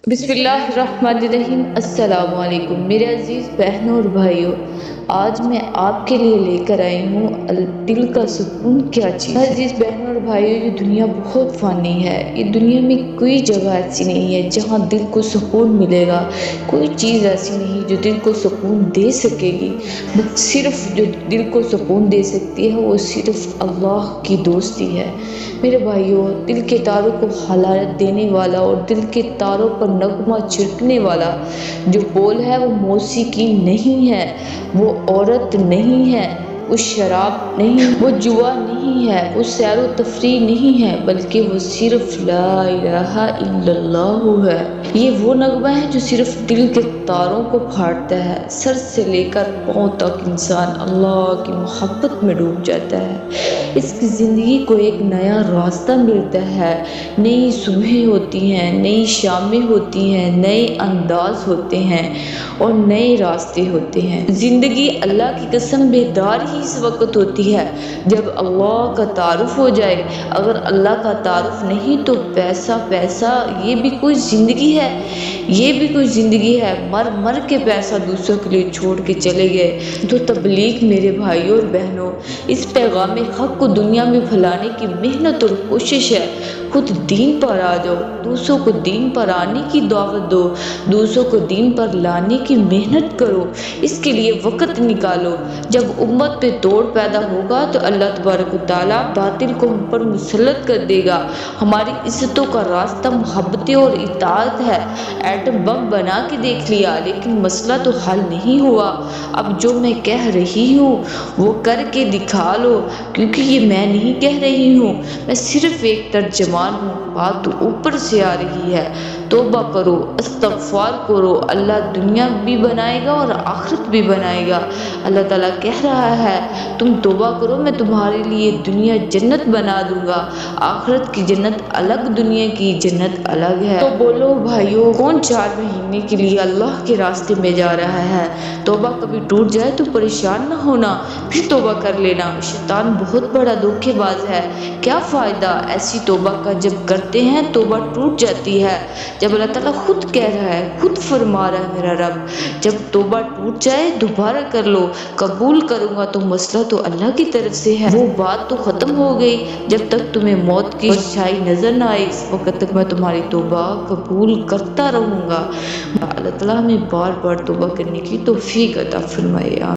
بسم اللہ الرحمن الرحیم۔ السلام علیکم میرے عزیز بہنوں اور بھائیوں، آج میں آپ کے لیے لے کر آئی ہوں دل کا سکون کیا چیز ہے۔ عزیز بہنوں اور بھائیوں، یہ دنیا بہت فانی ہے۔ یہ دنیا میں کوئی جگہ ایسی نہیں ہے جہاں دل کو سکون ملے گا۔ کوئی چیز ایسی نہیں جو دل کو سکون دے سکے گی۔ صرف جو دل کو سکون دے سکتی ہے وہ صرف اللہ کی دوستی ہے۔ میرے بھائیوں، دل کے تاروں کو حرارت دینے والا اور دل کے تاروں پر نغمہ چھڑکنے والا جو بول ہے وہ موسیقی نہیں ہے، وہ عورت نہیں ہے، وہ شراب نہیں، وہ جوا نہیں ہے، وہ سیر و تفریح نہیں ہے، بلکہ وہ صرف لا الہ الا اللہ ہے۔ یہ وہ نغمہ ہے جو صرف دل کے تاروں کو پھاڑتا ہے۔ سر سے لے کر پاؤں تک انسان اللہ کی محبت میں ڈوب جاتا ہے۔ اس کی زندگی کو ایک نیا راستہ ملتا ہے، نئی صبحیں ہوتی ہیں، نئی شامیں ہوتی ہیں، نئے انداز ہوتے ہیں اور نئے راستے ہوتے ہیں۔ زندگی اللہ کی قسم بیدار ہی اس وقت ہوتی ہے جب اللہ کا تعارف ہو جائے۔ اگر اللہ کا تعارف نہیں تو پیسہ یہ بھی کوئی زندگی ہے؟ یہ بھی کوئی زندگی ہے؟ مر کے پیسہ دوسروں کے لیے چھوڑ کے چلے گئے۔ تو تبلیغ میرے بھائیوں اور بہنوں، اس پیغام حق کو دنیا میں پھیلانے کی محنت اور کوشش ہے۔ خود دین پر آ جاؤ، دوسروں کو دین پر آنے کی دعوت دو، دوسروں کو دین پر لانے کی محنت کرو۔ اس کے لیے وقت نکالو۔ جب امت پہ توڑ پیدا ہوگا تو اللہ تبارک و تعالیٰ باطل کو ہم پر مسلط کر دے گا۔ ہماری عزتوں کا راستہ محبت اور اطاعت ہے۔ ایٹم بم بنا کے دیکھ لیا لیکن مسئلہ تو حل نہیں ہوا۔ اب جو میں کہہ رہی ہوں وہ کر کے دکھا لو، کیونکہ یہ میں نہیں کہہ رہی ہوں، میں صرف ایک ترجمان ہوں۔ بات تو اوپر سے آ رہی ہے۔ توبہ کرو، استغفار کرو، اللہ دنیا بھی بنائے گا اور آخرت بھی بنائے گا۔ اللہ تعالیٰ کہہ رہا ہے تم توبہ کرو، میں تمہارے لیے دنیا جنت بنا دوں گا۔ آخرت کی جنت الگ، دنیا کی جنت الگ ہے۔ تو بولو بھائیوں، کون 4 مہینے کے لیے اللہ کے راستے میں جا رہا ہے؟ توبہ کبھی ٹوٹ جائے تو پریشان نہ ہونا، پھر توبہ کر لینا۔ شیطان بہت بڑا دھوکے باز ہے۔ کیا فائدہ ایسی توبہ کا جب کرتے ہیں توبہ ٹوٹ جاتی ہے، جب اللہ تعالیٰ خود کہہ رہا ہے، خود فرما رہا ہے میرا رب، جب توبہ ٹوٹ جائے دوبارہ کر لو، قبول کروں گا تو مسئلہ تو اللہ کی طرف سے ہے۔ وہ بات تو ختم ہو گئی۔ جب تک تمہیں موت کی پرچھائی نظر نہ آئے اس وقت تک میں تمہاری توبہ قبول کرتا رہوں گا۔ اللہ تعالیٰ ہمیں بار بار توبہ کرنے کی توفیق عطا فرمائے۔